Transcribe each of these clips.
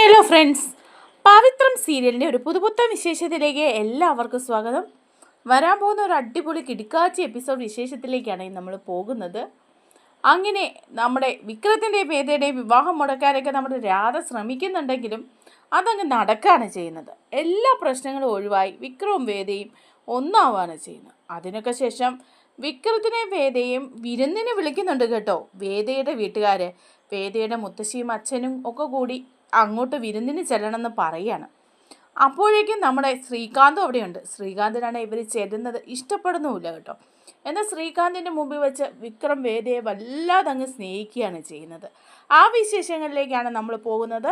Hello friends, പവിത്രം സീരിയലിൻ്റെ ഒരു പുതുപുത്തൻ വിശേഷത്തിലേക്ക് എല്ലാവർക്കും സ്വാഗതം. വരാൻ പോകുന്ന ഒരു അടിപൊളി കിടുക്കാച്ചി എപ്പിസോഡ് വിശേഷത്തിലേക്കാണ് നമ്മൾ പോകുന്നത്. അങ്ങനെ നമ്മുടെ വിക്രത്തിൻ്റെയും വേദയുടെയും വിവാഹം മുടക്കാനൊക്കെ നമ്മുടെ രാധ ശ്രമിക്കുന്നുണ്ടെങ്കിലും അതങ്ങ് നടക്കുകയാണ് ചെയ്യുന്നത്. എല്ലാ പ്രശ്നങ്ങളും ഒഴിവായി വിക്രവും വേദയും ഒന്നാവുകയാണ് ചെയ്യുന്നത്. അതിനൊക്കെ ശേഷം വിക്രത്തിനെയും വേദയും വിരുന്നിന് വിളിക്കുന്നുണ്ട് കേട്ടോ. വേദയുടെ വീട്ടുകാർ, വേദയുടെ മുത്തശ്ശിയും അച്ഛനും ഒക്കെ കൂടി അങ്ങോട്ട് വിരുന്നിന് ചെല്ലണമെന്ന് പറയുകയാണ്. അപ്പോഴേക്കും നമ്മുടെ ശ്രീകാന്തും അവിടെയുണ്ട്. ശ്രീകാന്തിനാണ് ഇവർ ചെല്ലുന്നത് ഇഷ്ടപ്പെടുന്നുമില്ല കേട്ടോ. എന്നാൽ ശ്രീകാന്തിൻ്റെ മുമ്പിൽ വെച്ച് വിക്രം വേദയെ വല്ലാതെ അങ്ങ് സ്നേഹിക്കുകയാണ് ചെയ്യുന്നത്. ആ വിശേഷങ്ങളിലേക്കാണ് നമ്മൾ പോകുന്നത്.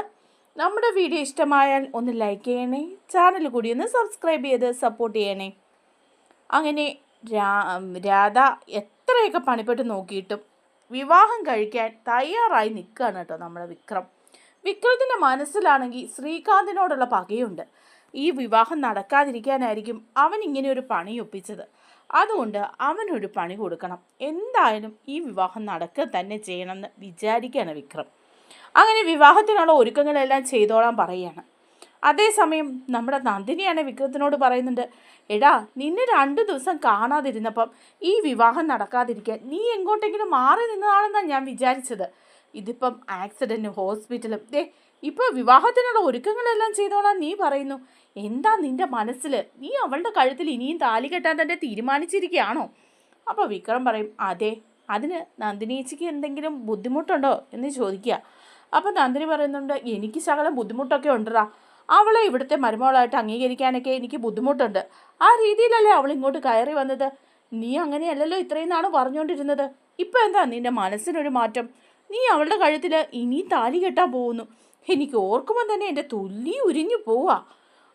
നമ്മുടെ വീഡിയോ ഇഷ്ടമായാൽ ഒന്ന് ലൈക്ക് ചെയ്യണേ, ചാനൽ കൂടി ഒന്ന് സബ്സ്ക്രൈബ് ചെയ്ത് സപ്പോർട്ട് ചെയ്യണേ. അങ്ങനെ രാധ എത്രയൊക്കെ പണിപ്പെട്ട് നോക്കിയിട്ടും വിവാഹം കഴിക്കാൻ തയ്യാറായി നിൽക്കുകയാണ് കേട്ടോ നമ്മുടെ വിക്രം. വിക്രത്തിൻ്റെ മനസ്സിലാണെങ്കിൽ ശ്രീകാന്തിനോടുള്ള പകയുണ്ട്. ഈ വിവാഹം നടക്കാതിരിക്കാനായിരിക്കും അവൻ ഇങ്ങനെ ഒരു പണി ഒപ്പിച്ചത്. അതുകൊണ്ട് അവനൊരു പണി കൊടുക്കണം. എന്തായാലും ഈ വിവാഹം നടക്കുക തന്നെ ചെയ്യണമെന്ന് വിചാരിക്കുകയാണ് വിക്രം. അങ്ങനെ വിവാഹത്തിനുള്ള ഒരുക്കങ്ങളെല്ലാം ചെയ്തോളാൻ പറയുകയാണ്. അതേസമയം നമ്മുടെ നന്ദിനിയാണ് വിക്രത്തിനോട് പറയുന്നുണ്ട്, എടാ നിന്നെ 2 ദിവസം കാണാതിരുന്നപ്പം ഈ വിവാഹം നടക്കാതിരിക്കാൻ നീ എങ്ങോട്ടെങ്കിലും മാറി നിന്നതാണെന്നാണ് ഞാൻ വിചാരിച്ചത്. ഇതിപ്പം ആക്സിഡൻറ്റും ഹോസ്പിറ്റലും ഇപ്പോൾ വിവാഹത്തിനുള്ള ഒരുക്കങ്ങളെല്ലാം ചെയ്തോളാം നീ പറയുന്നു. എന്താ നിൻ്റെ മനസ്സിൽ? നീ അവളുടെ കഴുത്തിൽ ഇനിയും താലി കെട്ടാൻ തന്നെ തീരുമാനിച്ചിരിക്കുകയാണോ? അപ്പോൾ വിക്രം പറയും, അതെ, അതിന് നന്ദിനിയേച്ചിക്ക് എന്തെങ്കിലും ബുദ്ധിമുട്ടുണ്ടോ എന്ന് ചോദിക്കുക. അപ്പോൾ നന്ദിനി പറയുന്നുണ്ട്, എനിക്ക് ശകലം ബുദ്ധിമുട്ടൊക്കെ ഉണ്ടടാ. അവളെ ഇവിടുത്തെ മരുമകളായിട്ട് അംഗീകരിക്കാനൊക്കെ എനിക്ക് ബുദ്ധിമുട്ടുണ്ട്. ആ രീതിയിലല്ലേ അവൾ ഇങ്ങോട്ട് കയറി വന്നത്. നീ അങ്ങനെയല്ലല്ലോ ഇത്രയും നാൾ പറഞ്ഞുകൊണ്ടിരുന്നത്. ഇപ്പം എന്താ നിൻ്റെ മനസ്സിനൊരു മാറ്റം? നീ അവളുടെ കഴുത്തിൽ ഇനി താലി കെട്ടാൻ പോകുന്നു. എനിക്ക് ഓർക്കുമ്പോൾ തന്നെ എൻ്റെ തൊലി ഉരിഞ്ഞു പോവാ.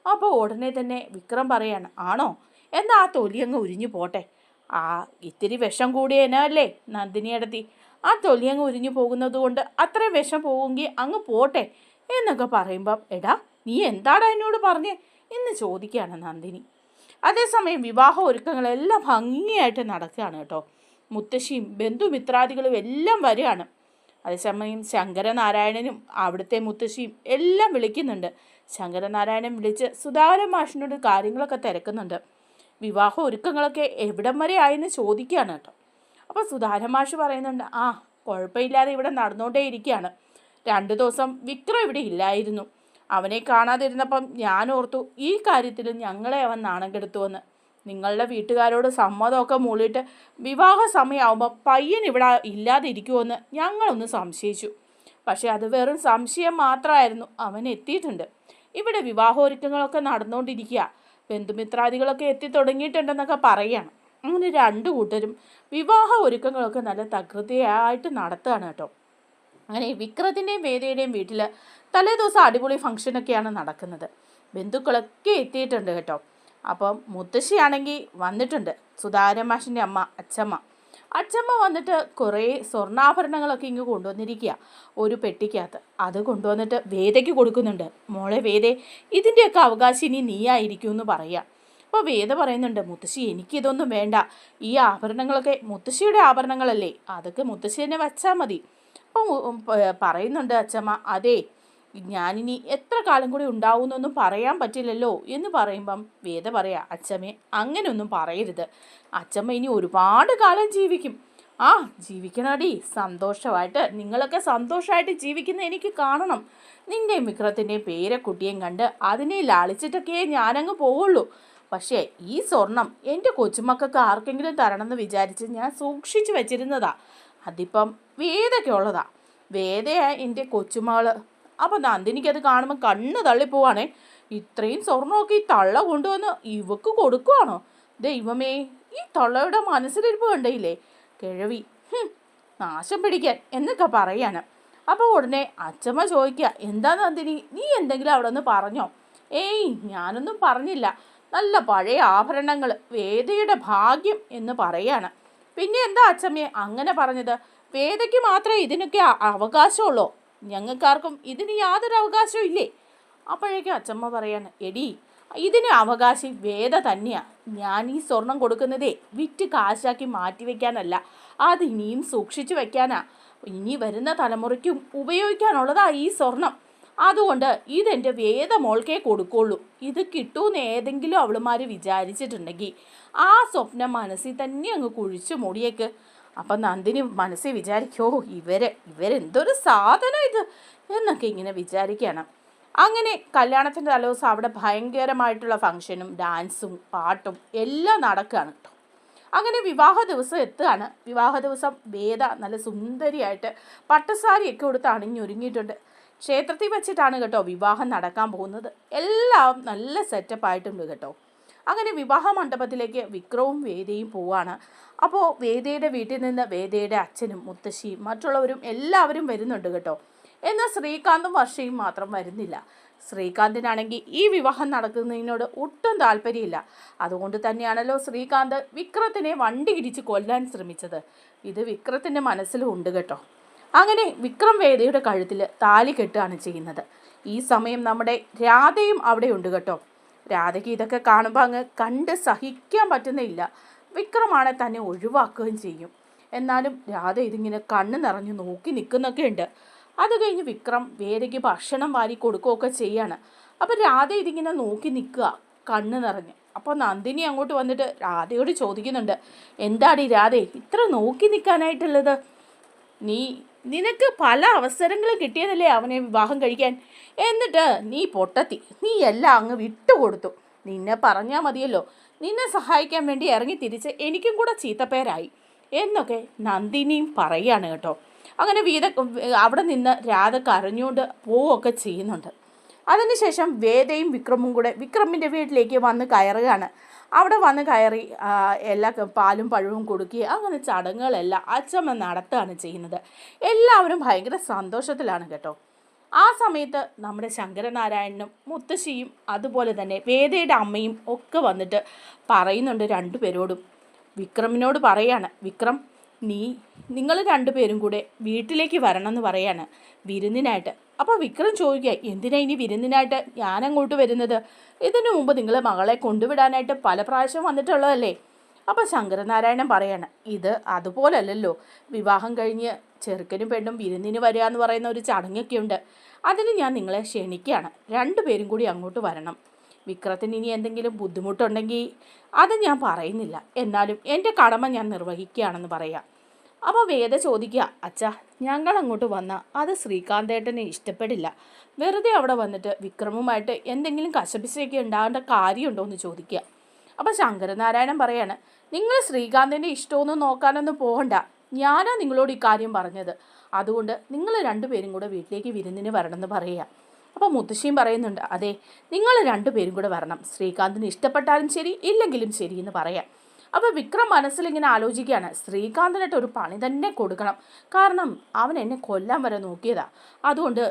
അപ്പോൾ ഉടനെ തന്നെ വിക്രം പറയാണ്, ആണോ? എന്നാൽ ആ തൊലി അങ്ങ് ഉരിഞ്ഞു പോട്ടെ. ആ ഇത്തിരി വിഷം കൂടിയനല്ലേ നന്ദിനിയടത്തി. ആ തൊലി അങ്ങ് ഉരിഞ്ഞു പോകുന്നത് കൊണ്ട് അത്രയും വിഷം പോവുമെങ്കിൽ അങ്ങ് പോട്ടെ എന്നൊക്കെ പറയുമ്പം, എടാ നീ എന്താടാ എന്നോട് പറഞ്ഞേ എന്ന് ചോദിക്കുകയാണ് നന്ദിനി. അതേസമയം വിവാഹ ഒരുക്കങ്ങളെല്ലാം ഭംഗിയായിട്ട് നടക്കുകയാണ് കേട്ടോ. മുത്തശ്ശിയും ബന്ധുമിത്രാദികളും എല്ലാം വരികയാണ്. അതേസമയം ശങ്കരനാരായണനും അവിടുത്തെ മുത്തശ്ശിയും എല്ലാം വിളിക്കുന്നുണ്ട്. ശങ്കരനാരായണൻ വിളിച്ച് സുധാകരൻ മാഷിനോട് കാര്യങ്ങളൊക്കെ തിരക്കുന്നുണ്ട്. വിവാഹ ഒരുക്കങ്ങളൊക്കെ എവിടം വരെ ആയെന്ന് ചോദിക്കുകയാണ് കേട്ടോ. അപ്പോൾ സുധാകരൻ മാഷ് പറയുന്നുണ്ട്, കുഴപ്പമില്ലാതെ ഇവിടെ നടന്നുകൊണ്ടേ ഇരിക്കുകയാണ്. 2 ദിവസം വിക്രം ഇവിടെ ഇല്ലായിരുന്നു. അവനെ കാണാതിരുന്നപ്പം ഞാൻ ഓർത്തു ഈ കാര്യത്തിൽ ഞങ്ങളെ അവൻ നാണം കെടുത്തുവെന്ന്. നിങ്ങളുടെ വീട്ടുകാരോട് സമ്മതമൊക്കെ മൂളിയിട്ട് വിവാഹ സമയമാകുമ്പോൾ പയ്യൻ ഇവിടെ ഇല്ലാതെ ഇരിക്കുമെന്ന് ഞങ്ങളൊന്ന് സംശയിച്ചു. പക്ഷേ അത് വെറും സംശയം മാത്രമായിരുന്നു. അവൻ എത്തിയിട്ടുണ്ട്. ഇവിടെ വിവാഹോരുക്കങ്ങളൊക്കെ നടന്നുകൊണ്ടിരിക്കുക. ബന്ധുമിത്രാദികളൊക്കെ എത്തിത്തുടങ്ങിയിട്ടുണ്ടെന്നൊക്കെ പറയുകയാണ്. അങ്ങനെ 2 കൂട്ടരും വിവാഹ ഒരുക്കങ്ങളൊക്കെ നല്ല തകൃതിയായിട്ട് നടത്തുകയാണ് കേട്ടോ. അങ്ങനെ വിക്രത്തിൻ്റെയും വേദയുടെയും വീട്ടിൽ തലേദിവസം അടിപൊളി ഫംഗ്ഷനൊക്കെയാണ് നടക്കുന്നത്. ബന്ധുക്കളൊക്കെ എത്തിയിട്ടുണ്ട് കേട്ടോ. അപ്പം മുത്തശ്ശിയാണെങ്കിൽ വന്നിട്ടുണ്ട്. സുധാകരൻ മാഷിൻ്റെ അമ്മ അച്ഛമ്മ വന്നിട്ട് കുറേ സ്വർണ്ണാഭരണങ്ങളൊക്കെ ഇങ്ങ് കൊണ്ടുവന്നിരിക്കുക ഒരു പെട്ടിക്കകത്ത്. അത് കൊണ്ടുവന്നിട്ട് വേദയ്ക്ക് കൊടുക്കുന്നുണ്ട്. മോളെ വേദേ, ഇതിൻ്റെയൊക്കെ അവകാശം ഇനി നീയായിരിക്കും എന്ന് പറയുക. അപ്പോൾ വേദ പറയുന്നുണ്ട്, മുത്തശ്ശി എനിക്കിതൊന്നും വേണ്ട. ഈ ആഭരണങ്ങളൊക്കെ മുത്തശ്ശിയുടെ ആഭരണങ്ങളല്ലേ, അതൊക്കെ മുത്തശ്ശി തന്നെ വച്ചാൽ മതി. അപ്പം പറയുന്നുണ്ട് അച്ഛമ്മ, അതെ, ഞാനിനി എത്ര കാലം കൂടി ഉണ്ടാവുമെന്നൊന്നും പറയാൻ പറ്റില്ലല്ലോ എന്ന് പറയുമ്പം വേദ പറയാ, അച്ഛമ്മേ അങ്ങനെയൊന്നും പറയരുത്. അച്ഛമ്മ ഇനി ഒരുപാട് കാലം ജീവിക്കും. ജീവിക്കണടി, സന്തോഷമായിട്ട്. നിങ്ങളൊക്കെ സന്തോഷമായിട്ട് ജീവിക്കുന്ന എനിക്ക് കാണണം. നിൻ്റെയും വിക്രത്തിൻ്റെയും പേരക്കുട്ടിയും കണ്ട് അതിനെ ലാളിച്ചിട്ടൊക്കെ ഞാനങ്ങ് പോവുള്ളൂ. പക്ഷേ ഈ സ്വർണം എൻ്റെ കൊച്ചുമക്കൾക്ക് ആർക്കെങ്കിലും തരണമെന്ന് വിചാരിച്ച് ഞാൻ സൂക്ഷിച്ചു വെച്ചിരുന്നതാ. അതിപ്പം വേദയ്ക്കുള്ളതാ. വേദയാ എൻ്റെ കൊച്ചുമകൾ. അപ്പം നന്ദിനിക്കത് കാണുമ്പോൾ കണ്ണ് തള്ളിപ്പോവാണേ. ഇത്രയും സ്വർണ്ണമൊക്കെ ഈ തള്ള കൊണ്ടുവന്ന് ഇവക്ക് കൊടുക്കുവാണോ? ദൈവമേ, ഈ തള്ളയുടെ മനസ്സിലിരിപ്പ് കണ്ടയില്ലേ കിഴവി, നാശം പിടിക്കാൻ എന്നൊക്കെ പറയാണ്. അപ്പോൾ ഉടനെ അച്ഛമ്മ ചോദിക്കുക, എന്താ നന്ദിനി, നീ എന്തെങ്കിലും അവിടെ നിന്ന് പറഞ്ഞോ? ഞാനൊന്നും പറഞ്ഞില്ല. നല്ല പഴയ ആഭരണങ്ങൾ, വേദയുടെ ഭാഗ്യം എന്ന് പറയാണ്. പിന്നെ എന്താ അച്ഛമ്മയെ അങ്ങനെ പറഞ്ഞത്? വേദയ്ക്ക് മാത്രമേ ഇതിനൊക്കെ അവകാശമുള്ളൂ, ഞങ്ങൾക്കാർക്കും ഇതിന് യാതൊരു അവകാശവും ഇല്ലേ? അപ്പോഴേക്കും അച്ഛമ്മ പറയാണ്, എടി ഇതിന് അവകാശി വേദ തന്നെയാണ്. ഞാൻ ഈ സ്വർണം കൊടുക്കുന്നതേ വിറ്റ് കാശാക്കി മാറ്റിവെക്കാനല്ല, അത് ഇനിയും സൂക്ഷിച്ചു വെക്കാനാ. ഇനി വരുന്ന തലമുറയ്ക്കും ഉപയോഗിക്കാനുള്ളതാ ഈ സ്വർണം. അതുകൊണ്ട് ഇതെൻ്റെ വേദമോൾക്കേ കൊടുക്കുള്ളൂ. ഇത് കിട്ടുമെന്ന് ഏതെങ്കിലും അവളുമാർ വിചാരിച്ചിട്ടുണ്ടെങ്കിൽ ആ സ്വപ്നം മനസ്സിൽ തന്നെ അങ്ങ് കുഴിച്ചു മൂടിയേക്ക്. അപ്പം നന്ദിനി മനസ്സിൽ വിചാരിക്കോ, ഇവരെന്തൊരു സാധനം ഇത് എന്നൊക്കെ ഇങ്ങനെ വിചാരിക്കുകയാണ്. അങ്ങനെ കല്യാണത്തിൻ്റെ തലേദിവസം അവിടെ ഭയങ്കരമായിട്ടുള്ള ഫംഗ്ഷനും ഡാൻസും പാട്ടും എല്ലാം നടക്കുകയാണ് കേട്ടോ. അങ്ങനെ വിവാഹ ദിവസം എത്തുകയാണ്. വിവാഹ ദിവസം വേദ നല്ല സുന്ദരിയായിട്ട് പട്ടുസാരിയൊക്കെ കൊടുത്ത് അണിഞ്ഞൊരുങ്ങിയിട്ടുണ്ട്. ക്ഷേത്രത്തിൽ വെച്ചിട്ടാണ് കേട്ടോ വിവാഹം നടക്കാൻ പോകുന്നത്. എല്ലാം നല്ല സെറ്റപ്പായിട്ടുണ്ട് കേട്ടോ. അങ്ങനെ വിവാഹ മണ്ഡപത്തിലേക്ക് വിക്രവും വേദയും പോവാണ്. അപ്പോൾ വേദയുടെ വീട്ടിൽ നിന്ന് വേദയുടെ അച്ഛനും മുത്തശ്ശിയും മറ്റുള്ളവരും എല്ലാവരും വരുന്നുണ്ട് കേട്ടോ. എന്നാൽ ശ്രീകാന്തും വർഷയും മാത്രം വരുന്നില്ല. ശ്രീകാന്തിനാണെങ്കിൽ ഈ വിവാഹം നടക്കുന്നതിനോട് ഒട്ടും താല്പര്യമില്ല. അതുകൊണ്ട് തന്നെയാണല്ലോ ശ്രീകാന്ത് വിക്രത്തിനെ വണ്ടി ഇടിച്ച് കൊല്ലാൻ ശ്രമിച്ചത്. ഇത് വിക്രത്തിൻ്റെ മനസ്സിലും ഉണ്ട് കേട്ടോ. അങ്ങനെ വിക്രം വേദയുടെ കഴുത്തിൽ താലി കെട്ടുകയാണ് ചെയ്യുന്നത്. ഈ സമയം നമ്മുടെ രാധയും അവിടെ ഉണ്ട് കേട്ടോ. രാധയ്ക്ക് ഇതൊക്കെ കാണുമ്പോൾ അങ്ങ് കണ്ട് സഹിക്കാൻ പറ്റുന്നില്ല. വിക്രമാണെ തന്നെ ഒഴിവാക്കുകയും ചെയ്യും. എന്നാലും രാധ ഇതിങ്ങനെ കണ്ണ് നിറഞ്ഞ് നോക്കി നിൽക്കുന്നൊക്കെ ഉണ്ട്. അത് കഴിഞ്ഞ് വിക്രം വേദയ്ക്ക് ഭക്ഷണം വാരി കൊടുക്കുകയൊക്കെ ചെയ്യാണ്. അപ്പം രാധ ഇതിങ്ങനെ നോക്കി നിൽക്കുക കണ്ണ് നിറഞ്ഞ്. അപ്പോൾ നന്ദിനി അങ്ങോട്ട് വന്നിട്ട് രാധയോട് ചോദിക്കുന്നുണ്ട്, എന്താടി രാധേ ഇത്ര നോക്കി നിൽക്കാനായിട്ടുള്ളത്? നിനക്ക് പല അവസരങ്ങളും കിട്ടിയതല്ലേ അവനെ വിവാഹം കഴിക്കാൻ. എന്നിട്ട് നീ പൊട്ടത്തി, നീ എല്ലാം അങ്ങ് വിട്ടുകൊടുത്തു. നിന്നെ പറഞ്ഞാൽ മതിയല്ലോ, നിന്നെ സഹായിക്കാൻ വേണ്ടി ഇറങ്ങി തിരിച്ച് എനിക്കും കൂടെ ചീത്തപ്പേരായി എന്നൊക്കെ നന്ദിനിയും പറയുകയാണ് കേട്ടോ. അങ്ങനെ അവിടെ നിന്ന് രാധ കരഞ്ഞുകൊണ്ട് പോവുകയൊക്കെ ചെയ്യുന്നുണ്ട്. അതിനുശേഷം വേദയും വിക്രമും കൂടെ വിക്രമിൻ്റെ വീട്ടിലേക്ക് വന്ന് കയറുകയാണ്. അവിടെ വന്ന് കയറി എല്ലാ പാലും പഴവും കൊടുക്കുകയും അങ്ങനെ ചടങ്ങുകളെല്ലാം അച്ചമ്മ നടത്തുകയാണ് ചെയ്യുന്നത്. എല്ലാവരും ഭയങ്കര സന്തോഷത്തിലാണ് കേട്ടോ. ആ സമയത്ത് നമ്മുടെ ശങ്കരനാരായണനും മുത്തശ്ശിയും അതുപോലെ തന്നെ വേദയുടെ അമ്മയും ഒക്കെ വന്നിട്ട് പറയുന്നുണ്ട് രണ്ടുപേരോടും. വിക്രമിനോട് പറയാണ്, വിക്രം നിങ്ങൾ രണ്ടുപേരും കൂടെ വീട്ടിലേക്ക് വരണം എന്ന് പറയാണ് വിരുന്നിനായിട്ട്. അപ്പോൾ വിക്രം ചോദിക്കുക, എന്തിനാ ഇനി വിരുന്നിനായിട്ട് ഞാനങ്ങോട്ട് വരുന്നത്? ഇതിനു മുമ്പ് നിങ്ങളെ മകളെ കൊണ്ടുവിടാനായിട്ട് പല പ്രാവശ്യം വന്നിട്ടുള്ളതല്ലേ. അപ്പോൾ ശങ്കരനാരായണൻ പറയാണ്, ഇത് അതുപോലല്ലല്ലോ. വിവാഹം കഴിഞ്ഞ് ചെറുക്കനും പെണ്ണും വിരുന്നിന് വരിക എന്ന് പറയുന്ന ഒരു ചടങ്ങൊക്കെ ഉണ്ട്. അതിന് ഞാൻ നിങ്ങളെ ക്ഷണിക്കുകയാണ്. രണ്ടുപേരും കൂടി അങ്ങോട്ട് വരണം. വിക്രത്തിന് ഇനി എന്തെങ്കിലും ബുദ്ധിമുട്ടുണ്ടെങ്കിൽ അത് ഞാൻ പറയുന്നില്ല, എന്നാലും എൻ്റെ കടമ ഞാൻ നിർവഹിക്കുകയാണെന്ന് പറയാം. അപ്പോൾ വേദ ചോദിക്കുക, അച്ഛാ ഞങ്ങൾ അങ്ങോട്ട് വന്നാൽ അത് ശ്രീകാന്തേട്ടനെ ഇഷ്ടപ്പെടില്ല. വെറുതെ അവിടെ വന്നിട്ട് വിക്രമുമായിട്ട് എന്തെങ്കിലും കശപിശയൊക്കെ ഉണ്ടാകേണ്ട കാര്യമുണ്ടോ എന്ന് ചോദിക്കുക. അപ്പോൾ ശങ്കരനാരായണൻ പറയാണ്, നിങ്ങൾ ശ്രീകാന്തിൻ്റെ ഇഷ്ടമൊന്നും നോക്കാനൊന്നും പോകണ്ട. ഞാനാ നിങ്ങളോട് ഇക്കാര്യം പറഞ്ഞത്. അതുകൊണ്ട് നിങ്ങൾ രണ്ടുപേരും കൂടെ വീട്ടിലേക്ക് വിരുന്നിന് വരണമെന്ന് പറയുക. അപ്പോൾ മുത്തശ്ശിയും പറയുന്നുണ്ട്, അതെ നിങ്ങൾ രണ്ടുപേരും കൂടെ വരണം. ശ്രീകാന്തിന് ഇഷ്ടപ്പെട്ടാലും ശരി ഇല്ലെങ്കിലും ശരി എന്ന് പറയാം. അപ്പോൾ വിക്രം മനസ്സിലിങ്ങനെ ആലോചിക്കുകയാണ്, ശ്രീകാന്തിനായിട്ട് ഒരു പണി തന്നെ കൊടുക്കണം. കാരണം അവൻ എന്നെ കൊല്ലാൻ വരെ നോക്കിയതാ. അതുകൊണ്ട്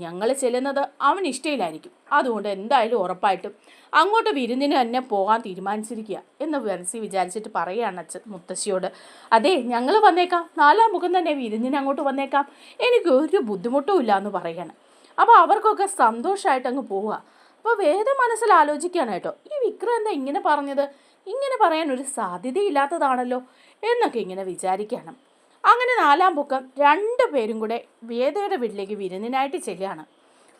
ഞങ്ങൾ ചെല്ലുന്നത് അവന് ഇഷ്ടമില്ലായിരിക്കും. അതുകൊണ്ട് എന്തായാലും ഉറപ്പായിട്ടും അങ്ങോട്ട് വിരുന്നിന് തന്നെ പോകാൻ തീരുമാനിച്ചിരിക്കുക എന്ന് മനസ്സിൽ വിചാരിച്ചിട്ട് പറയുകയാണ് മുത്തശ്ശിയോട്. അതെ ഞങ്ങൾ വന്നേക്കാം, 4-ാം മുഖം തന്നെ വിരുന്നിന് അങ്ങോട്ട് വന്നേക്കാം, എനിക്ക് ഒരു ബുദ്ധിമുട്ടും ഇല്ല എന്ന് പറയണം. അപ്പോൾ അവർക്കൊക്കെ സന്തോഷമായിട്ട് അങ്ങ് പോവുക. അപ്പോൾ വേദ മനസ്സിൽ ആലോചിക്കുകയാണ് കേട്ടോ, ഈ വിക്രം എന്താ ഇങ്ങനെ പറഞ്ഞത്? ഇങ്ങനെ പറയാൻ ഒരു സാധ്യതയില്ലാത്തതാണല്ലോ എന്നൊക്കെ ഇങ്ങനെ വിചാരിക്കണം. അങ്ങനെ 4-ാം പൊക്കം രണ്ടുപേരും കൂടെ വേദയുടെ വീട്ടിലേക്ക് വിരുന്നിനായിട്ട് ചെല്ലുകയാണ്.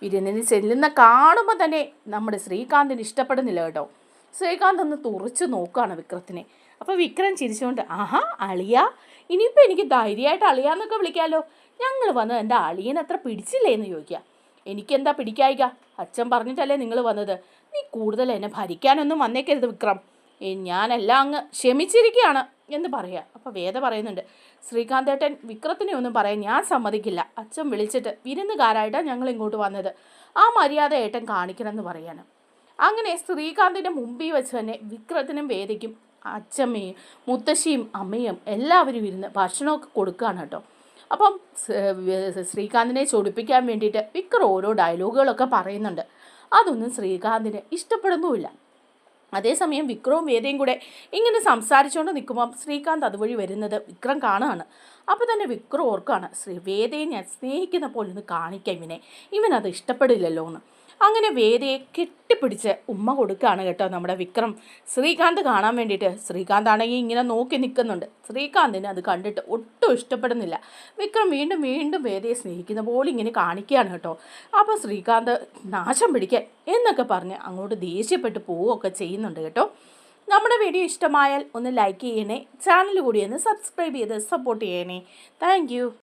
വിരുന്നിന് ചെല്ലുന്ന കാണുമ്പോൾ തന്നെ നമ്മുടെ ശ്രീകാന്തിന് ഇഷ്ടപ്പെടുന്നില്ല കേട്ടോ. ശ്രീകാന്ത് ഒന്ന് തുറച്ചു നോക്കുകയാണ് വിക്രത്തിനെ. അപ്പോൾ വിക്രം ചിരിച്ചുകൊണ്ട്, ആഹാ അളിയ, ഇനിയിപ്പോൾ എനിക്ക് ധൈര്യമായിട്ട് അളിയാന്നൊക്കെ വിളിക്കാമല്ലോ. ഞങ്ങൾ വന്ന് എൻ്റെ അളിയൻ അത്ര പിടിച്ചില്ലേ എന്ന് ചോദിക്കുക. എനിക്കെന്താ പിടിക്കായിക? അച്ഛൻ പറഞ്ഞിട്ടല്ലേ നിങ്ങൾ വന്നത്. നീ കൂടുതൽ എന്നെ ഭരിക്കാനൊന്നും വന്നേക്കരുത് വിക്രം. ഞാനെല്ലാം അങ്ങ് ക്ഷമിച്ചിരിക്കുകയാണ് എന്ന് പറയുക. അപ്പോൾ വേദ പറയുന്നുണ്ട്, ശ്രീകാന്തേട്ടൻ വിക്രത്തിനെ ഒന്നും പറയാൻ ഞാൻ സമ്മതിക്കില്ല. അച്ഛൻ വിളിച്ചിട്ട് വിരുന്നുകാരായിട്ടാണ് ഞങ്ങൾ ഇങ്ങോട്ട് വന്നത്. ആ മര്യാദ ഏട്ടൻ കാണിക്കണം എന്ന് പറയാണ്. അങ്ങനെ ശ്രീകാന്തിൻ്റെ മുമ്പിൽ വെച്ച് തന്നെ വിക്രത്തിനും വേദയ്ക്കും അച്ഛമ്മയും മുത്തശ്ശിയും അമ്മയും എല്ലാവരും ഇരുന്ന് ഭക്ഷണമൊക്കെ കൊടുക്കുകയാണ് കേട്ടോ. അപ്പം ശ്രീകാന്തിനെ ചൊടിപ്പിക്കാൻ വേണ്ടിയിട്ട് വിക്രം ഓരോ ഡയലോഗുകളൊക്കെ പറയുന്നുണ്ട്. അതൊന്നും ശ്രീകാന്തിന് ഇഷ്ടപ്പെടുന്നുമില്ല. അതേസമയം വിക്രവും വേദയും കൂടെ ഇങ്ങനെ സംസാരിച്ചുകൊണ്ട് നിൽക്കുമ്പം ശ്രീകാന്ത് അതുവഴി വരുന്നത് വിക്രം കാണുകയാണ്. അപ്പോൾ തന്നെ വിക്രം ഓർക്കുകയാണ്, വേദയെ ഞാൻ സ്നേഹിക്കുന്ന പോലെ ഒന്ന് കാണിക്കാം ഇവനത് ഇഷ്ടപ്പെടില്ലല്ലോ എന്ന്. അങ്ങനെ വേദയെ കെട്ടിപ്പിടിച്ച് ഉമ്മ കൊടുക്കുകയാണ് കേട്ടോ നമ്മുടെ വിക്രം ശ്രീകാന്ത് കാണാൻ വേണ്ടിയിട്ട്. ശ്രീകാന്ത് ആണെങ്കിൽ ഇങ്ങനെ നോക്കി നിൽക്കുന്നുണ്ട്. ശ്രീകാന്തിന് അത് കണ്ടിട്ട് ഒട്ടും ഇഷ്ടപ്പെടുന്നില്ല. വിക്രം വീണ്ടും വീണ്ടും വേദയെ സ്നേഹിക്കുന്ന പോലെ ഇങ്ങനെ കാണിക്കുകയാണ് കേട്ടോ. അപ്പോൾ ശ്രീകാന്ത് നാശം പിടിക്കാൻ എന്നൊക്കെ പറഞ്ഞ് അങ്ങോട്ട് ദേഷ്യപ്പെട്ട് പോവുകയൊക്കെ ചെയ്യുന്നുണ്ട് കേട്ടോ. നമ്മുടെ വീഡിയോ ഇഷ്ടമായാൽ ഒന്ന് ലൈക്ക് ചെയ്യണേ, ചാനൽ കൂടി ഒന്ന് സബ്സ്ക്രൈബ് ചെയ്ത് സപ്പോർട്ട് ചെയ്യണേ. താങ്ക്